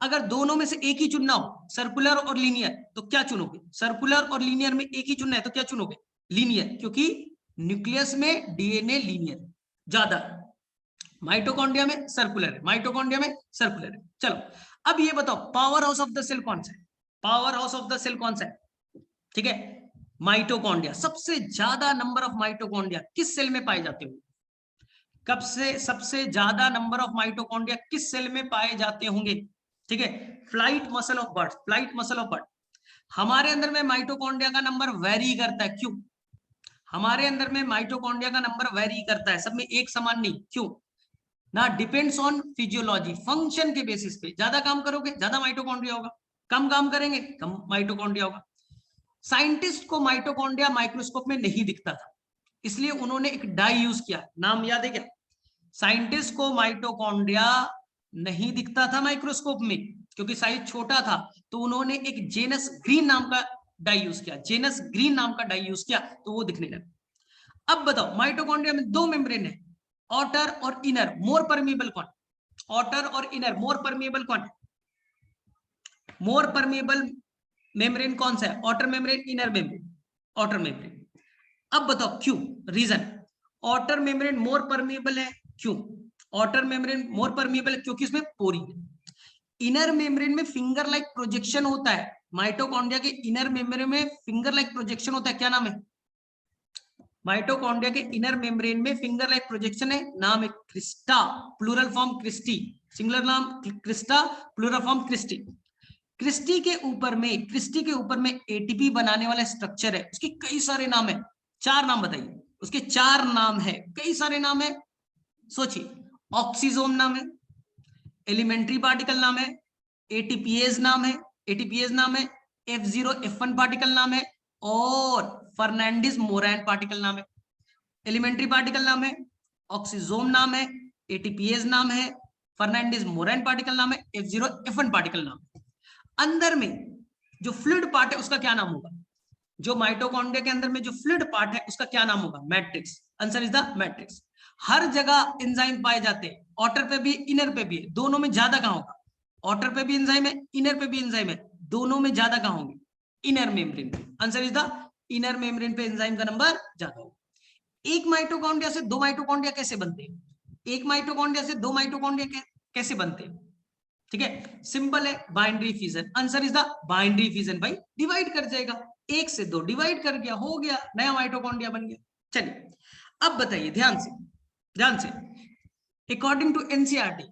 अगर दोनों में से एक ही चुनना हो, सर्कुलर और लीनियर, तो क्या चुनोगे? सर्कुलर और लीनियर में एक ही चुनना है तो क्या चुनोगे? लीनियर, क्योंकि न्यूक्लियस में डीएनए लीनियर ज्यादा। माइटोकॉन्ड्रिया में सर्कुलर है, माइटोकॉन्ड्रिया में सर्कुलर है। चलो अब ये बताओ power house of the cell कौन सा है, power house of the cell कौन सा है? ठीक है, माइटोकॉन्ड्रिया। सबसे ज्यादा नंबर ऑफ माइटोकॉन्ड्रिया किस सेल में पाए जाते होंगे? कब से सबसे ज्यादा नंबर ऑफ माइटोकॉन्ड्रिया किस सेल में पाए जाते होंगे? ठीक है, flight muscle of bird, flight muscle of bird. हमारे अंदर में माइटोकॉन्ड्रिया का नंबर वेरी करता है, क्यों? हमारे अंदर में माइटोकॉन्ड्रिया का नंबर वेरी करता है, सब में एक समान नहीं, क्यों ना? डिपेंड्स ऑन फिजियोलॉजी, फंक्शन के बेसिस पे। ज्यादा काम करोगे ज्यादा माइटोकॉन्ड्रिया होगा, कम काम करेंगे कम माइटोकॉन्ड्रिया होगा। साइंटिस्ट को माइटोकॉन्ड्रिया माइक्रोस्कोप में नहीं दिखता था, इसलिए उन्होंने एक डाई यूज किया, नाम याद है क्या? साइंटिस्ट को माइटोकॉन्ड्रिया नहीं दिखता था माइक्रोस्कोप में क्योंकि साइज छोटा था, तो उन्होंने एक जेनस ग्रीन नाम का डाई यूज किया, जेनस ग्रीन नाम का डाई यूज किया, तो वो दिखने लगा। अब बताओ माइटोकॉन्ड्रिया में दो मेम्ब्रेन है, आउटर और इनर। मोर परमिएबल कौन? आउटर और इनर। मोर परमिएबल कौन? मोर परमिएबल मेम्ब्रेन कौन सा है? Outer membrane, inner membrane? Outer membrane. अब बताओ क्यों? रीजन, आउटर मेम्ब्रेन मोर परमिएबल है, क्यों? आउटर मेम्ब्रेन मोर परमिएबल है क्योंकि इसमें पोरी है। इनर मेम्ब्रेन में फिंगर लाइक प्रोजेक्शन होता है, माइटोकॉन्ड्रिया के इनर मेम्ब्रेन में फिंगर लाइक प्रोजेक्शन होता है, क्या नाम है? माइटोकॉन्ड्रिया के इनर मेम्ब्रेन में फिंगर लाइक प्रोजेक्शन है, नाम है crista, plural form cristae, singular नाम crista, plural form cristae. Cristae के ऊपर में एटीपी बनाने वाला स्ट्रक्चर है, उसके कई सारे नाम है, चार नाम बताइए उसके, चार नाम है, कई सारे नाम है, सोचिए। ऑक्सीजोम नाम है, एलिमेंट्री पार्टिकल नाम है, एटीपीएज नाम है, एटीपीएज नाम है, F0 F1 पार्टिकल नाम है, और फर्नांडिस मोरैन पार्टिकल नाम है। एलिमेंट्री पार्टिकल नाम है, ऑक्सीजोम नाम है, एटीपीएज नाम है, फर्नांडिस मोरैन पार्टिकल नाम है, F0 F1 पार्टिकल नाम है। अंदर में जो फ्लूइड पार्ट है उसका क्या नाम होगा? जो माइटोकॉन्ड्रिया के अंदर में जो फ्लूइड पार्ट है उसका क्या नाम होगा? Matrix. Answer is the matrix. हर जगह एंजाइम पाए जाते हैं, आउटर पे भी इनर पे भी है, दोनों में ज्यादा कहां होगा? आउटर पे भी एंजाइम है, इनर पे भी एंजाइम है, दोनों में ज्यादा कहां होंगे? इनर मेम्ब्रेन पे। Answer is the inner membrane पे एंजाइम का नंबर ज्यादा होगा। एक माइटोकॉन्ड्रिया से दो माइटोकॉन्ड्रिया कैसे बनते हैं? एक माइटोकॉन्ड्रिया से दो माइटोकॉन्ड्रिया कैसे बनते हैं? ठीक है, सिंपल है, binary fission. Answer is the binary fission. भाई डिवाइड कर जाएगा, एक से दो डिवाइड कर गया, हो गया, नया माइटोकॉन्ड्रिया बन गया। चलिए अब बताइए ध्यान से, ध्यान से। अकॉर्डिंग टू एनसीईआरटी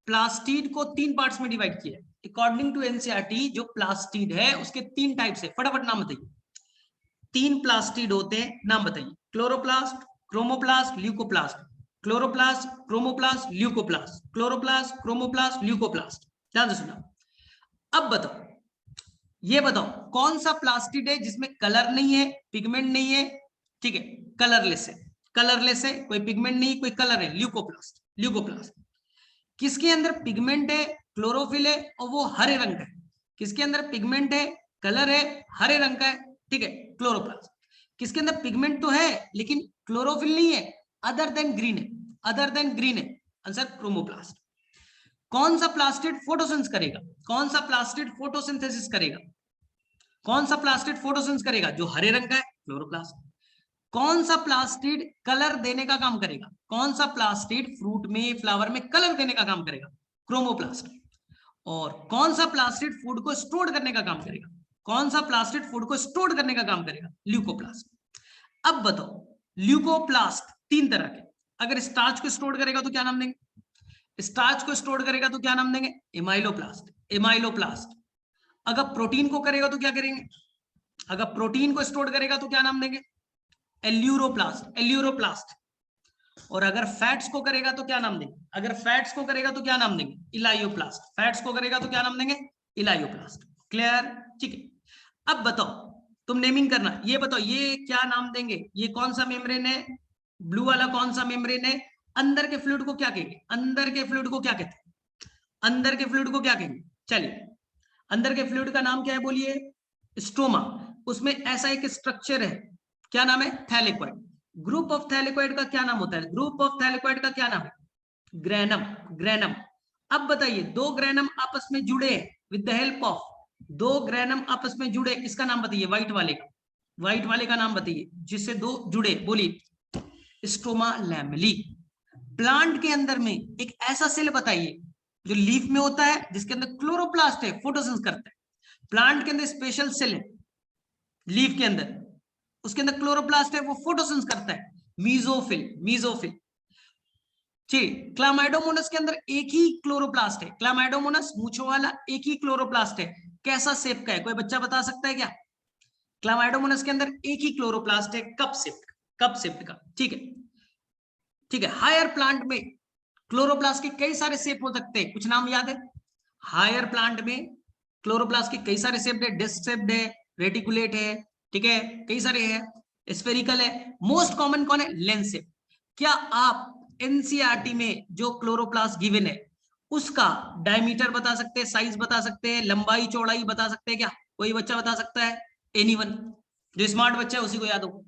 प्लास्टिड को तीन पार्ट्स में डिवाइड किया है। अकॉर्डिंग टू एनसीईआरटी जो प्लास्टिड है उसके तीन टाइप्स है, फटाफट नाम बताइए। तीन प्लास्टिड होते हैं, नाम बताइए। Chloroplast, chromoplast, leucoplast. Chloroplast, chromoplast, leucoplast, chloroplast, chromoplast, leucoplast. ध्यान से सुना। अब बताओ, ये बताओ कौन सा प्लास्टिड है जिसमें कलर नहीं है, पिगमेंट नहीं है? ठीक है, कलरलेस है, कलरलेस है, कोई पिगमेंट नहीं, कोई कलर है, ल्यूकोप्लास्ट। ल्यूकोप्लास्ट। किसके अंदर पिगमेंट है, क्लोरोफिल है, और वो हरे रंग का है? किसके अंदर पिगमेंट है, कलर है, हरे रंग का है? ठीक है, क्लोरोप्लास्ट। किसके अंदर पिगमेंट तो है लेकिन क्लोरोफिल नहीं है, अदर देन ग्रीन है, अदर देन ग्रीन है? Answer chromoplast. कौन सा प्लास्टिड फोटोसिंथेसिस करेगा? कौन सा प्लास्टिड फोटोसिंथेसिस करेगा? कौन सा प्लास्टिड फोटोसिंथेसिस करेगा? जो हरे रंग का है, क्लोरोप्लास्ट। कौन सा प्लास्टिड कलर देने का काम करेगा? कौन सा प्लास्टिड फ्रूट में, फ्लावर में कलर देने का काम करेगा? क्रोमोप्लास्ट। और कौन सा प्लास्टिड फूड को स्टोर करने का काम करेगा? कौन सा प्लास्टिड फूड को स्टोर करने का काम करेगा? ल्यूकोप्लास्ट। अब बताओ, ल्यूकोप्लास्ट तीन तरह के। अगर स्टार्च को स्टोर करेगा तो क्या नाम देंगे? स्टार्च को स्टोर करेगा तो क्या नाम देंगे? Amyloplast, amyloplast. अगर प्रोटीन को करेगा तो क्या करेंगे? अगर प्रोटीन को स्टोर करेगा तो क्या नाम देंगे? Aleuroplast, aleuroplast. और अगर फैट्स को करेगा तो क्या नाम देंगे? अगर फैट्स को करेगा तो क्या नाम देंगे? इलायोप्लास्ट। फैट्स को करेगा तो क्या नाम देंगे? इलायोप्लास्ट। क्लियर? ठीक है। अब बताओ, तुम नेमिंग करना, ये बताओ ये क्या नाम देंगे? ये कौन सा मेम्ब्रेन है? ब्लू वाला कौन सा मेम्ब्रेन है? अंदर के फ्लूइड को क्या कहेंगे? अंदर के फ्लूइड को क्या कहते हैं? अंदर के फ्लूइड को क्या कहेंगे? चलिए, अंदर के फ्लूइड का नाम क्या है बोलिए? स्टोमा। उसमें ऐसा एक स्ट्रक्चर है, क्या नाम है? थैलेकोइड। ग्रुप ऑफ थैलेकोइड का क्या नाम होता है? ग्रुप ऑफ थैलेकोइड का क्या नाम है? Granum, granum. अब बताइए, दो ग्रेनम आपस में जुड़े विद द हेल्प ऑफ, दो ग्रेनम आपस में जुड़े, इसका नाम बताइए, व्हाइट वाले का, व्हाइट वाले का नाम बताइए जिससे दो जुड़े, बोलिए। Stroma lamellae. प्लांट के अंदर में एक ऐसा सेल बताइए जो लीफ में होता है, जिसके अंदर क्लोरोप्लास्ट है, फोटोसिंथेसिस करता है। प्लांट के अंदर स्पेशल सेल है लीफ के अंदर, उसके अंदर क्लोरोप्लास्ट है, वो फोटोसिंथेसिस करता है, मीजोफिल। मीजोफिल ठीक। क्लामाइडोमोनस के अंदर एक ही क्लोरोप्लास्ट है, क्लामाइडोमोनस मूंछों वाला एक ही क्लोरोप्लास्ट है। कैसा शेप का है, कोई बच्चा बता सकता है क्या? क्लामाइडोमोनस के अंदर एक ही क्लोरोप्लास्ट है, कप शेप्ड, कप शेप्ड का। ठीक है, ठीक है। हायर प्लांट में क्लोरोप्लास्ट के कई सारे शेप हो सकते हैं, कुछ नाम याद है? हायर प्लांट में क्लोरोप्लास्ट के कई सारे शेप है, डिस्क शेप्ड है, रेटिकुलेट है, ठीक है, कई सारे हैं, स्फेरिकल है। मोस्ट कॉमन कौन है? Lens shape. क्या आप एनसीईआरटी में जो क्लोरोप्लास्ट गिवन है उसका डायमीटर बता सकते हैं, साइज बता सकते हैं, लंबाई चौड़ाई बता सकते हैं क्या? कोई बच्चा बता सकता है? एनीवन? जो स्मार्ट बच्चा है उसी को याद होगा,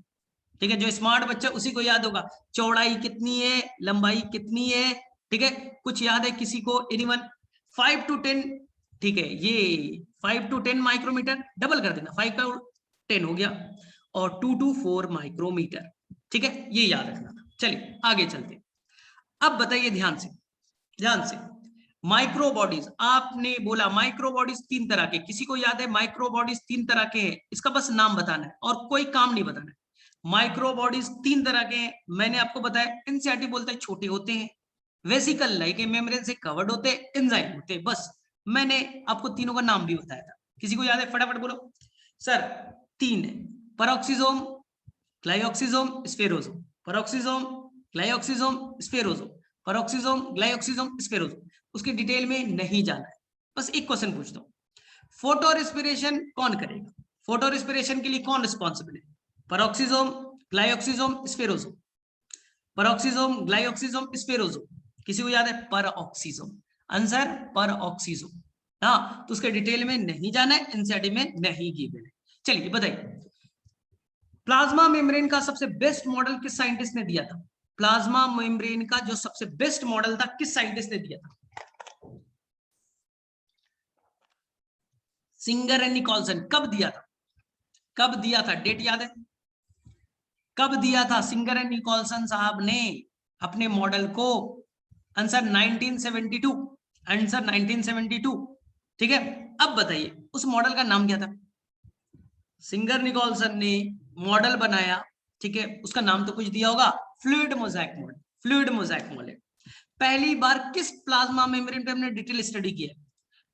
ठीक है, जो स्मार्ट बच्चा उसी को याद होगा। चौड़ाई कितनी है, लंबाई कितनी है, ठीक है, कुछ याद है किसी को? एनीवन? 5 to 10, ठीक है, ये 5 to 10 माइक्रोमीटर, डबल कर देना, 5 का 10 हो गया, और 2 to 4 माइक्रोमीटर, ठीक है, ये याद रखना था। चलिए आगे चलते। अब बताइए ध्यान से, ध्यान से, माइक्रो बॉडीज, आपने बोला माइक्रो बॉडीज 3 तरह के, किसी को याद है माइक्रो बॉडीज 3 तरह के हैं? इसका बस नाम बताना है और कोई काम नहीं बताना है। माइक्रो बॉडीज 3 तरह के हैं, मैंने आपको बताया। एनसीईआरटी बोलता है छोटे होते हैं, वेसिकल लाइक मेम्ब्रेन से कवर्ड होते हैं, एंजाइम होते हैं, बस मैंने आपको तीनों का नाम भी बताया था। किसी को याद है? फटाफट बोलो सर। 3 है, peroxisome, glyoxysome, spherosome. Peroxisome, glyoxysome, spherosome, peroxisome, glyoxysome, spherosome. उसकी डिटेल में नहीं जाना है, बस एक क्वेश्चन पूछता हूँ, फोटो रेस्पिरेशन कौन करेगा? फोटो रेस्पिरेशन के लिए कौन रिस्पॉन्सिबल है? Peroxisome, glyoxysome, spherosome. Peroxisome, glyoxysome, स्फेरोसोम। किसी को याद है? पेरोक्सिसोम। Answer peroxisome. हाँ, तो उसके डिटेल में नहीं जाना है, एनसीईआरटी में नहीं गिवन है। चलिए बताइए, प्लाज्मा मेम्ब्रेन का सबसे बेस्ट मॉडल किस साइंटिस्ट ने दिया था? प्लाज्मा मेम्ब्रेन का जो सबसे बेस्ट मॉडल था, किस साइंटिस्ट ने दिया था? Singer and Nicolson. कब दिया था? कब दिया था? डेट याद है? कब दिया था सिंगर एंड निकोलसन साहब ने अपने मॉडल को? आंसर 1972। आंसर 1972, ठीक है। अब बताइए उस मॉडल का नाम क्या था? सिंगर निकोलसन ने मॉडल बनाया, ठीक है, उसका नाम तो कुछ दिया होगा, fluid mosaic model. Fluid mosaic model. पहली बार किस प्लाज्मा मेम्ब्रेन पे हमने डिटेल स्टडी किया?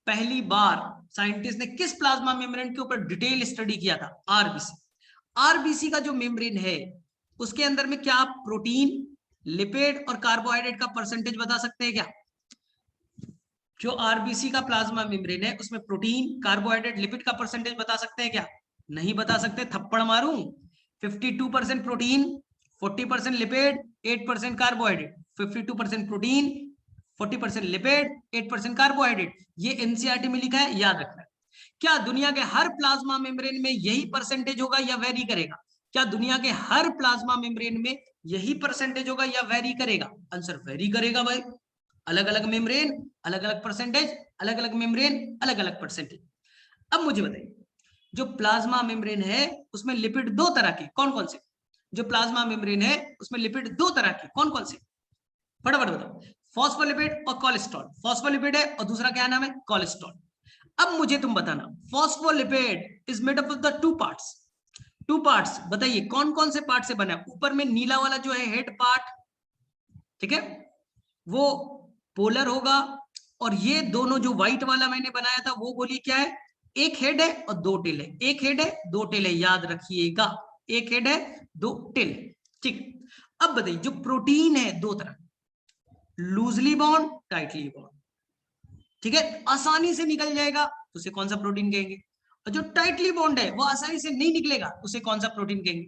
पहली बार साइंटिस्ट ने किस प्लाज्मा मेम्ब्रेन के ऊपर डिटेल स्टडी किया था? आरबीसी। आरबीसी का जो मेम्ब्रेन है उसके अंदर में क्या आप प्रोटीन, लिपिड और कार्बोहाइड्रेट का परसेंटेज बता सकते हैं क्या? जो आरबीसी का प्लाज्मा मेम्ब्रेन है उसमें प्रोटीन, कार्बोहाइड्रेट, लिपिड का परसेंटेज बता सकते हैं क्या? नहीं बता सकते, थप्पड़ मारूं? 52% protein, 40% lipid, 8% carbohydrate. 52% protein, 40% lipid, 8% carbohydrate. ये एनसीईआरटी में लिखा है, याद रखना है। क्या दुनिया के हर प्लाज्मा मेम्ब्रेन में यही परसेंटेज होगा या वेरी करेगा? क्या दुनिया के हर प्लाज्मा मेम्ब्रेन में यही परसेंटेज होगा या वेरी करेगा? आंसर वेरी करेगा भाई। अलग अलग मेम्ब्रेन, अलग अलग परसेंटेज, अलग अलग मेम्ब्रेन, अलग अलग परसेंटेज। अब मुझे बताइए, जो प्लाज्मा मेम्ब्रेन है उसमें लिपिड 2 तरह के, कौन कौन से? जो प्लाज्मा मेम्ब्रेन है उसमें लिपिड 2 तरह के, कौन कौन से? फटाफट बताओ। फॉस्फोलिपिड और कोलेस्ट्रॉल। फॉस्फोलिपिड है और दूसरा क्या नाम है? कोलेस्ट्रॉल। अब मुझे तुम बताना, phospholipid is made up of the 2 parts. 2 parts बताइए कौन कौन से पार्ट से बना है? ऊपर में नीला वाला जो है हेड पार्ट, ठीक है, वो पोलर होगा, और ये दोनों जो व्हाइट वाला मैंने बनाया था वो बोलिए क्या है? एक हेड है और 2 टेल है। एक हेड है, 2 टेल है, याद रखिएगा। एक हेड है, 2 टेल है, ठीक। अब बताइए, जो प्रोटीन है 2 तरह, लूजली बॉन्ड, टाइटली बॉन्ड, ठीक है, आसानी से निकल जाएगा तो उसे कौन सा प्रोटीन कहेंगे? और जो टाइटली बॉन्ड है वो आसानी से नहीं निकलेगा, उसे कौन सा प्रोटीन कहेंगे?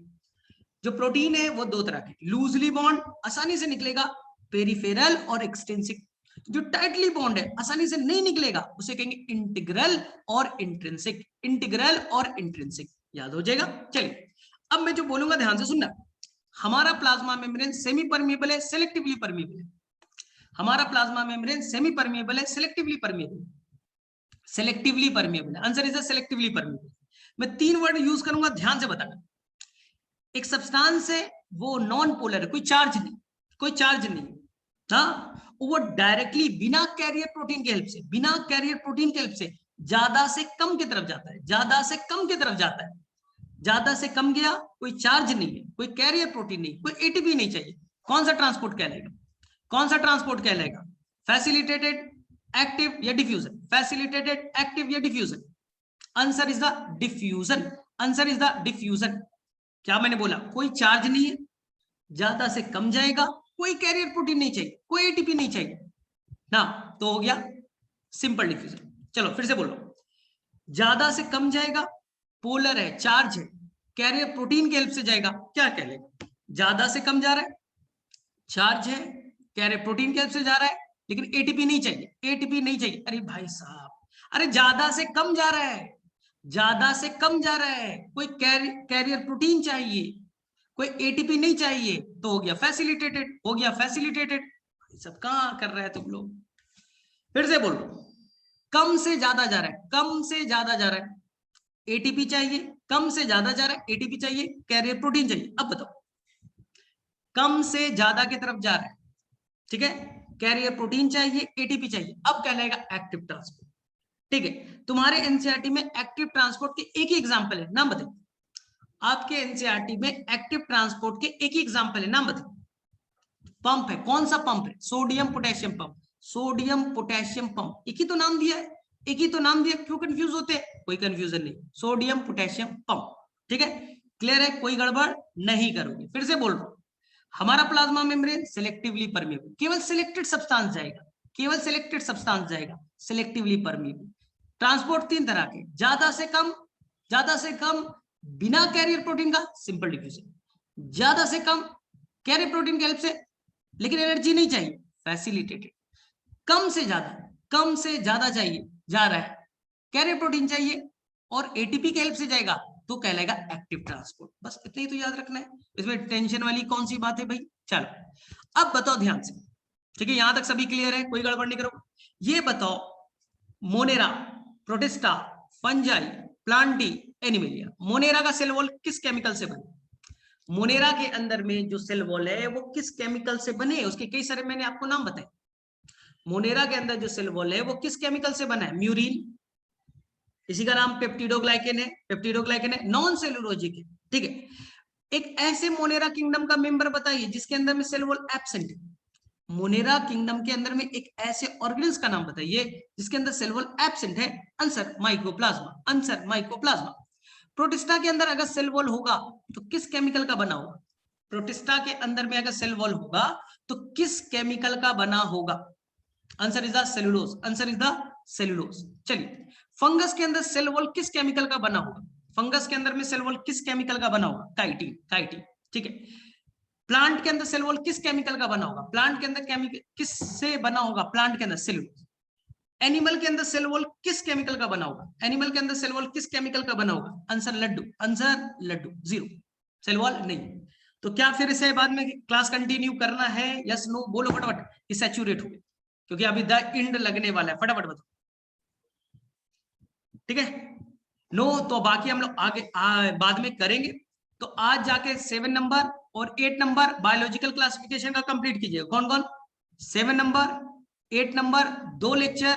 जो प्रोटीन है वो 2 तरह के, लूजली बॉन्ड आसानी से निकलेगा, पेरिफेरल और एक्सटेंसिक। जो टाइटली बॉन्ड है आसानी से नहीं निकलेगा उसे कहेंगे इंटीग्रल और इंट्रिंसिक। इंटीग्रल और इंट्रिंसिक, याद हो जाएगा। चलिए अब मैं जो बोलूंगा ध्यान से सुनना। हमारा प्लाज्मा मेम्ब्रेन सेमी परमिएबल है, सेलेक्टिवली परमिएबल है? हमारा प्लाज्मा मेम्ब्रेन सेमी परमिएबल है, selectively permeable? Selectively permeable. Answer is selectively permeable. मैं 3 वर्ड यूज करूंगा, ध्यान से बताना। एक सब्सटेंस है वो नॉन पोलर है, कोई चार्ज नहीं, कोई चार्ज नहीं, हाँ, वो डायरेक्टली बिना कैरियर प्रोटीन के हेल्प से, बिना कैरियर प्रोटीन के हेल्प से ज्यादा से कम की तरफ जाता है, ज्यादा से कम की तरफ जाता है। ज्यादा से कम गया, कोई चार्ज नहीं है, कोई कैरियर प्रोटीन नहीं, कोई एटीपी नहीं चाहिए, कौन सा ट्रांसपोर्ट कहलाएगा? कौन सा ट्रांसपोर्ट कहलाएगा? फैसिलिटेटेड, एक्टिव या डिफ्यूजन? फैसिलिटेटेड, एक्टिव या diffusion? Answer is the diffusion, answer is the diffusion. क्या मैंने बोला? कोई चार्ज नहीं है, ज्यादा से कम जाएगा, कोई कैरियर प्रोटीन नहीं चाहिए, कोई एटीपी नहीं चाहिए ना, तो हो गया सिंपल डिफ्यूजन। चलो फिर से बोलो, ज्यादा से कम जाएगा, पोलर है, चार्ज है, कैरियर प्रोटीन के हेल्प से जाएगा, क्या कहलेगा? ज्यादा से कम जा रहा है, चार्ज है, कैरियर प्रोटीन के हेल्प से जा रहा है, लेकिन एटीपी नहीं चाहिए, एटीपी नहीं चाहिए। अरे भाई साहब, अरे ज्यादा से कम जा रहा है, ज्यादा से कम जा रहा है, कोई कैरियर प्रोटीन चाहिए, कोई एटीपी नहीं चाहिए, तो हो गया फैसिलिटेटेड, हो गया फैसिलिटेटेड। सब कहां कर रहे हैं तुम लोग? फिर से बोलो, कम से ज्यादा जा रहा है, कम से ज्यादा जा रहा है, एटीपी चाहिए, कम से ज्यादा जा रहा है, एटीपी चाहिए, कैरियर प्रोटीन चाहिए। अब बताओ, कम से ज्यादा की तरफ जा रहा है, ठीक है, कैरियर प्रोटीन चाहिए, एटीपी चाहिए, अब कहलाएगा एक्टिव ट्रांसपोर्ट। ठीक है, तुम्हारे एनसीईआरटी में एक्टिव ट्रांसपोर्ट के एक ही एग्जांपल है, नाम बताइए। आपके एनसीईआरटी में एक्टिव ट्रांसपोर्ट के एक ही एग्जांपल है, नाम बताइए। पंप है, कौन सा पंप है? Sodium potassium pump, sodium potassium pump, एक ही तो नाम दिया है, एक ही तो नाम दिया, क्यों कंफ्यूज होते हैं? कोई कंफ्यूजन नहीं, सोडियम पोटेशियम पंप। ठीक है, क्लियर है, कोई गड़बड़ नहीं करोगे। फिर से बोल रहा हूं, हमारा प्लाज्मा मेम्ब्रेन सिलेक्टिवली परमेबल, केवल सिलेक्टेड सब्सटेंस जाएगा, केवल सिलेक्टेड सब्सटेंस जाएगा, सिलेक्टिवली परमेबल। ट्रांसपोर्ट तीन तरह के, ज्यादा से कम, ज्यादा से कम बिना कैरियर प्रोटीन का, सिंपल डिफ्यूजन। ज्यादा से कम कैरियर प्रोटीन की हेल्प से, लेकिन एनर्जी नहीं चाहिए, फैसिलिटेटेड। कम से ज्यादा, कम से ज्यादा चाहिए, जा रहा है, कैरियर प्रोटीन चाहिए और एटीपी की हेल्प से जाएगा, तो कहलाएगा एक्टिव ट्रांसपोर्ट। बस इतना ही तो याद रखना है, इसमें टेंशन वाली कौन सी बात है भाई? चलो अब बताओ ध्यान से, ठीक है, यहां तक सभी क्लियर है, कोई गड़बड़ नहीं करो। ये बताओ, Monera, protista, fungi, Plantae, animalia, Monera का सेल वॉल किस केमिकल से बने? मोनेरा के अंदर में जो सेल वॉल है वो किस केमिकल से बने? उसके कई सारे मैंने आपको नाम बताए। मोनेरा के अंदर जो सेल वॉल है वो किस केमिकल से बना है? म्यूरिन, इसी का नाम पेप्टिडोग्लाइकेन है, पेप्टिडोग्लाइकेन है, नॉन सेलुलोजिक है। ठीक है, एक ऐसे मोनेरा किंगडम का मेंबर बताइए जिसके अंदर में सेल वॉल एब्सेंट है। मोनेरा किंगडम के अंदर में एक ऐसे ऑर्गेनिल्स का नाम बताइए जिसके अंदर सेल वॉल एब्सेंट है। Answer mycoplasma, answer mycoplasma. Protista के अंदर अगर सेल वॉल होगा तो किस केमिकल का बना होगा? प्रोटिस्टा के अंदर में अगर सेल वॉल होगा तो किस केमिकल का बना होगा? Answer is the cellulose, answer is the cellulose. चलिए, फंगस के अंदर सेल वॉल किस केमिकल का बना होगा? फंगस के अंदर में सेल वॉल किस केमिकल का बना होगा? Chitin, chitin. ठीक है, प्लांट के अंदर सेल वॉल किस केमिकल का बना होगा? प्लांट के अंदर केमिकल किस से बना होगा? प्लांट के अंदर सेलुलोज। एनिमल के अंदर सेल वॉल किस केमिकल का बना होगा? एनिमल के अंदर सेल वॉल किस केमिकल का बना होगा? आंसर लड्डू, आंसर लड्डू, जीरो, सेल वॉल नहीं। तो क्या फिर इसे बाद में क्लास कंटिन्यू करना है? यस नो बोलो फटाफट, ये सैचुरेट हो गए क्योंकि अभी द एंड लगने वाला है, फटाफट बताओ। ठीक है, नो तो बाकी हम लोग आगे बाद में करेंगे। तो आज जाके 7 नंबर और 8 नंबर बायोलॉजिकल क्लासिफिकेशन का कंप्लीट कीजिए। कौन कौन? 7 नंबर, 8 नंबर, 2 लेक्चर